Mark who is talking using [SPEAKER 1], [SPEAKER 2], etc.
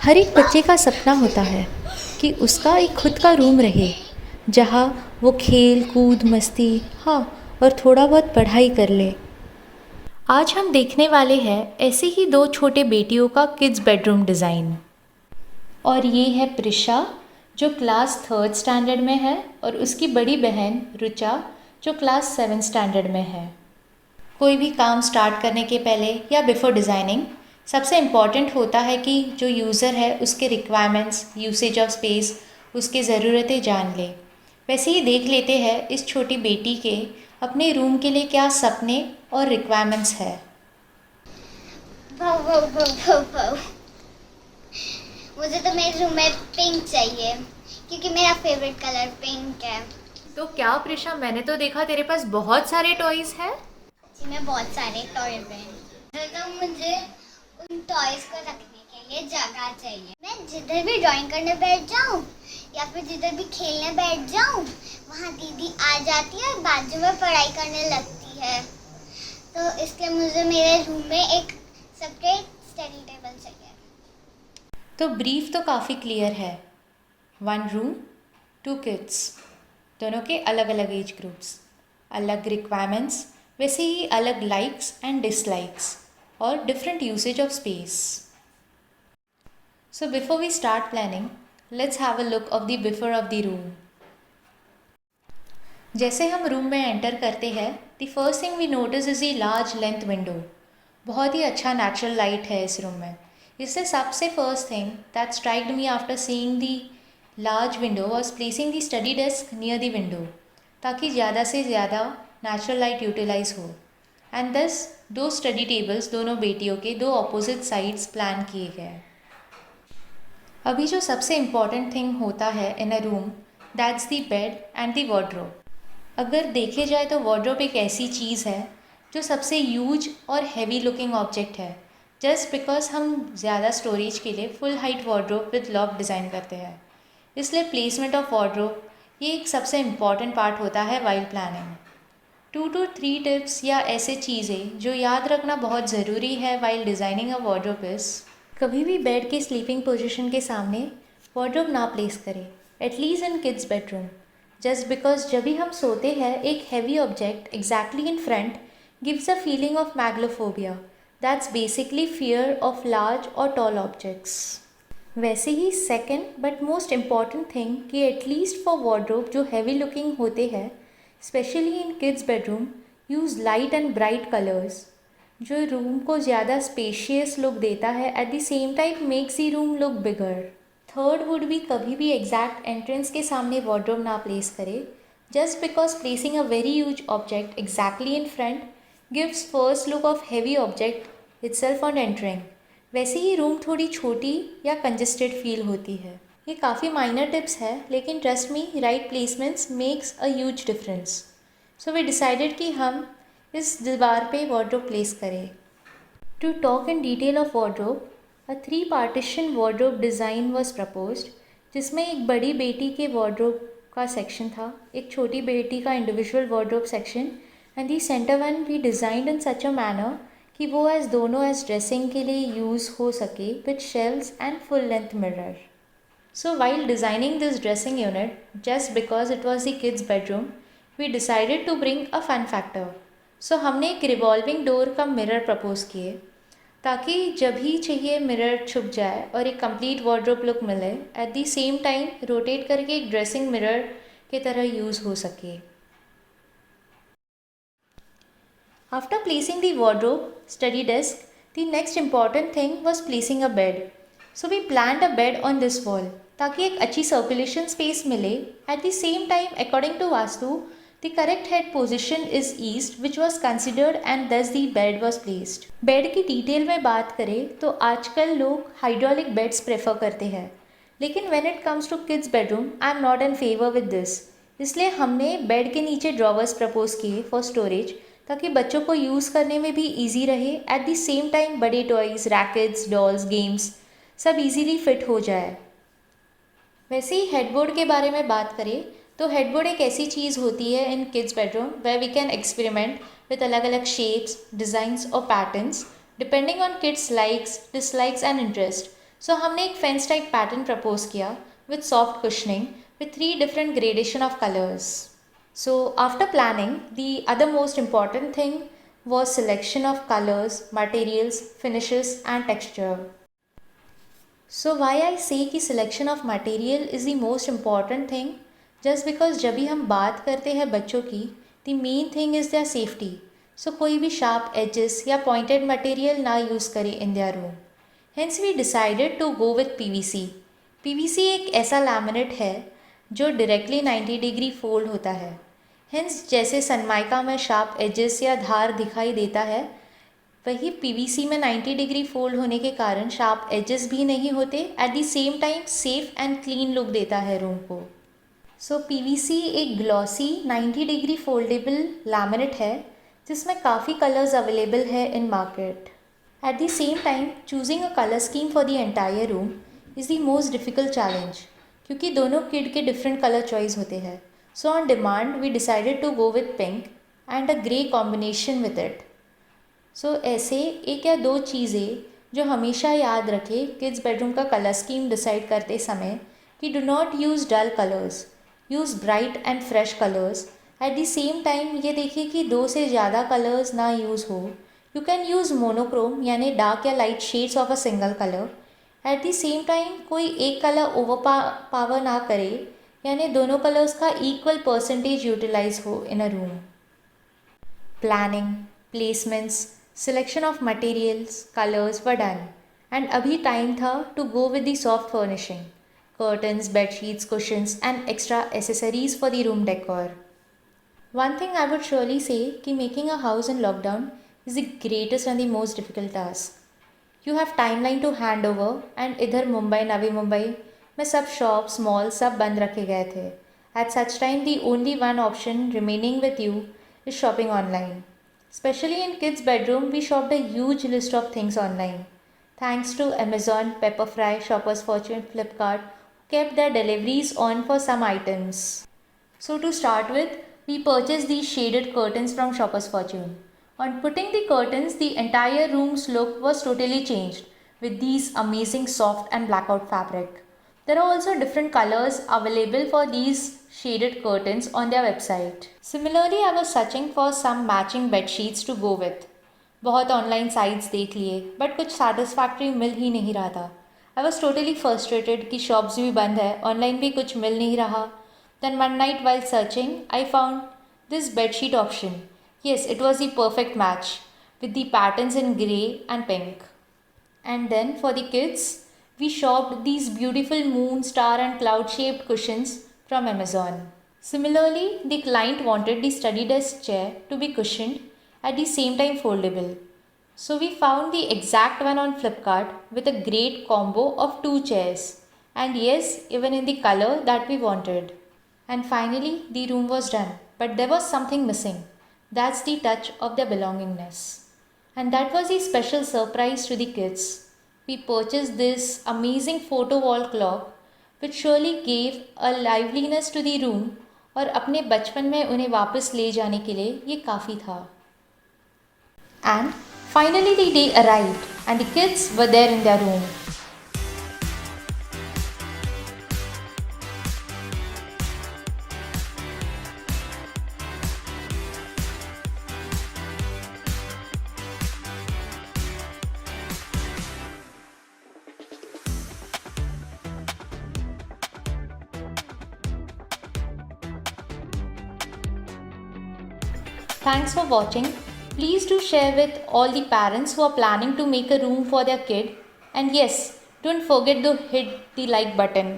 [SPEAKER 1] हर एक बच्चे का सपना होता है कि उसका एक खुद का रूम रहे जहाँ वो खेल कूद मस्ती हाँ और थोड़ा बहुत पढ़ाई कर ले। आज हम देखने वाले हैं ऐसे ही दो छोटे बेटियों का किड्स बेडरूम डिज़ाइन। और ये है प्रिशा जो क्लास थर्ड स्टैंडर्ड में है और उसकी बड़ी बहन रुचा जो क्लास सेवन स्टैंडर्ड में है। कोई भी काम स्टार्ट करने के पहले या बिफोर डिज़ाइनिंग सबसे इम्पॉर्टेंट होता है कि जो यूज़र है उसके रिक्वायरमेंट्स यूसेज ऑफ स्पेस उसकी ज़रूरतें जान ले। वैसे ही देख लेते हैं इस छोटी बेटी के अपने रूम के लिए क्या सपने और रिक्वायरमेंट्स है।
[SPEAKER 2] भाव भाव भाव भाव भाव मुझे तो मेरे रूम में पिंक चाहिए क्योंकि मेरा फेवरेट कलर पिंक है।
[SPEAKER 1] तो क्या प्रिशा, मैंने तो देखा तेरे पास बहुत सारे टॉयज़ हैं।
[SPEAKER 2] जी में बहुत सारे टॉयज हैं तो मुझे उन टॉयज को रखने के लिए जगह चाहिए। मैं जिधर भी ड्राइंग करने बैठ जाऊं या फिर जिधर भी खेलने बैठ जाऊं वहाँ दीदी आ जाती है और बाजू में पढ़ाई करने लगती है। तो इसलिए मुझे मेरे रूम में एक सेपरेट स्टडी टेबल चाहिए।
[SPEAKER 1] तो ब्रीफ तो काफ़ी क्लियर है। वन रूम टू किड्स, दोनों के अलग अलग एज ग्रुप्स, अलग रिक्वायरमेंट्स, वैसे ही अलग लाइक्स एंड डिसलाइक्स और different usage of space. So before we start planning let's have a look of the before of the room. जैसे हम रूम में एंटर करते हैं the first thing we notice is the large length window. बहुत ही अच्छा natural light है इस रूम में। इससे सबसे first thing that स्ट्राइक्ड me after seeing the large window was placing the study desk near the window ताकि ज़्यादा से ज़्यादा नेचुरल लाइट यूटिलाइज हो। एंड दस दो स्टडी टेबल्स दोनों बेटियों के दो अपोजिट साइड्स प्लान किए गए। अभी जो सबसे इम्पॉर्टेंट थिंग होता है in a room that's the bed and the wardrobe. अगर देखे जाए तो वार्डरोब एक ऐसी चीज़ है जो सबसे ह्यूज और हैवी लुकिंग ऑब्जेक्ट है जस्ट बिकॉज हम ज़्यादा स्टोरेज के लिए full height wardrobe with lock design करते हैं। इसलिए प्लेसमेंट ऑफ वार्डरोब ये एक सबसे इम्पॉर्टेंट पार्ट होता है वाइल प्लानिंग। 2 to 3 टिप्स या ऐसे चीज़ें जो याद रखना बहुत ज़रूरी है while designing a wardrobe is कभी भी बेड के स्लीपिंग पोजीशन के सामने वार्डरोब ना प्लेस करें, at least in kids bedroom. Just because जब भी हम सोते हैं एक heavy object exactly in front gives a feeling of megalophobia that's basically fear of large और टॉल ऑब्जेक्ट्स। वैसे ही second but most important thing कि एटलीस्ट फॉर वार्डरोब जो हैवी लुकिंग होते हैं specially in kids bedroom use light and bright colours जो room को ज़्यादा स्पेशियस लुक देता है at the same time makes the room look bigger. Third would भी कभी भी एग्जैक्ट एंट्रेंस के सामने वार्डरोब ना प्लेस करे just because placing a very huge object exactly in front gives first look of heavy object itself on entering. वैसे ही room थोड़ी छोटी या कंजेस्टेड फील होती है। ये काफ़ी माइनर टिप्स है लेकिन trust me right placements makes a huge difference. So we decided कि हम इस दीवार पे वार्डरोब प्लेस करें। To talk in detail of wardrobe a 3 partition wardrobe design was proposed जिसमें एक बड़ी बेटी के वार्डरोब का सेक्शन था, एक छोटी बेटी का individual wardrobe section and the center one we designed in such a manner कि वो एज दोनों एज ड्रेसिंग के लिए यूज़ हो सके with shelves and full length mirror. So while designing this dressing unit, just because it was the kids' bedroom, we decided to bring a fun factor. So हमने एक revolving door का mirror propose किए ताकि जब ही चाहिए mirror छुप जाए और एक कंप्लीट वार्डरोब लुक मिले eight the same time rotate करके एक ड्रेसिंग मिरर के तरह यूज़ हो सके। After placing the wardrobe, study desk, the next important thing was placing a bed. So we planned a bed on this wall ताकि एक अच्छी सर्कुलेशन स्पेस मिले। At the same time, according to Vastu, the correct head position is east, which was considered and thus the bed was placed. Bed की detail में बात करें तो आजकल लोग हाइड्रोलिक बेड्स प्रेफर करते हैं लेकिन when it comes to kids bedroom I am not in favour with this. इसलिए हमने बेड के नीचे ड्रॉवर्स प्रपोज किए फॉर स्टोरेज ताकि बच्चों को यूज़ करने में भी ईजी रहे एट द सेम टाइम बड़े टॉयज़ रैकेट्स डॉल्स गेम्स सब इजीली फिट हो जाए। वैसे ही हेडबोर्ड के बारे में बात करें तो हेडबोर्ड एक ऐसी चीज़ होती है in kids bedroom way we can experiment with अलग अलग शेप्स डिज़ाइंस और patterns depending on kids likes dislikes and interest. So हमने एक फेंस टाइप पैटर्न प्रपोज किया with soft cushioning with 3 different gradation of colors. So after planning, the other most important thing was selection of colors, materials, finishes and texture. So why I say कि selection of material is the most important thing, just because जब भी हम बात करते हैं बच्चों की, the main thing is their safety. So कोई भी sharp edges या pointed material ना use करें in their room. Hence we decided to go with PVC. PVC एक ऐसा लैमिनेट है जो डायरेक्टली 90 डिग्री फोल्ड होता है. हेंस जैसे सनमाइका में शार्प एजेस या धार दिखाई देता है, वही PVC में 90 डिग्री फोल्ड होने के कारण शार्प एजेस भी नहीं होते. At the same time safe and clean look देता है रूम को. सो PVC एक ग्लॉसी 90 डिग्री फोल्डेबल लैमिनेट है जिसमें काफ़ी कलर्स अवेलेबल है in market. At the same time choosing a colour scheme for the entire room is the most difficult challenge, क्योंकि दोनों किड के डिफरेंट कलर चॉइस होते हैं. So on demand we decided to go with pink and a grey combination with it. So ऐसे एक या दो चीज़ें जो हमेशा याद रखें किड्स बेडरूम का कलर स्कीम डिसाइड करते समय कि do not use dull colours, use bright and fresh colours. At the same time ये देखिए कि 2 से ज़्यादा कलर्स ना यूज़ हो. यू कैन यूज़ मोनोक्रोम यानी डार्क या light shades of a single colour. Eight the same time कोई एक कलर ओवर पावर ना करे, यानी दोनों कलर्स का इक्वल परसेंटेज यूटिलाइज हो in a room. Planning, placements, selection of materials, colours were done and अभी टाइम था to go with the soft furnishing, curtains, bed sheets, cushions and extra accessories for the room decor. One thing I would surely say कि making a house in lockdown is the greatest and the most difficult task. You have timeline to hand over and इधर मुंबई नवी मुंबई में सब shops mall सब बंद रखे गए थे. At such time the only one option remaining with you is shopping online. Especially in kids bedroom we shopped a huge list of things online. Thanks to Amazon, Pepperfry, Shoppers Fortune, Flipkart kept their deliveries on for some items. So to start with, we purchased these shaded curtains from Shoppers Fortune. On putting the curtains, the entire room's look was totally changed with these amazing soft and blackout fabric. There are also different colors available for these shaded curtains on their website. Similarly, I was searching for some matching bed sheets to go with. बहुत online sites देख लिए but कुछ satisfactory मिल ही नहीं रहा था. I was totally frustrated कि shops भी बंद है, ऑनलाइन भी कुछ मिल नहीं रहा. Then one night while searching I found this bedsheet option. Yes, it was the perfect match with the patterns in grey and pink. And then for the kids we shopped these beautiful moon, star and cloud shaped cushions from Amazon. Similarly, the client wanted the study desk chair to be cushioned at the same time foldable. So we found the exact one on Flipkart with a great combo of 2 chairs, and yes, even in the color that we wanted. And finally the room was done, but there was something missing. That's the touch of their belongingness. And that was the special surprise to the kids. We purchased this amazing photo wall clock which surely gave a liveliness to the room, और अपने बचपन में उन्हें वापस ले जाने के लिए ये काफ़ी था. And finally the day arrived and the kids were there in their room. Thanks for watching. Please do share with all the parents who are planning to make a room for their kid. And yes, don't forget to hit the like button.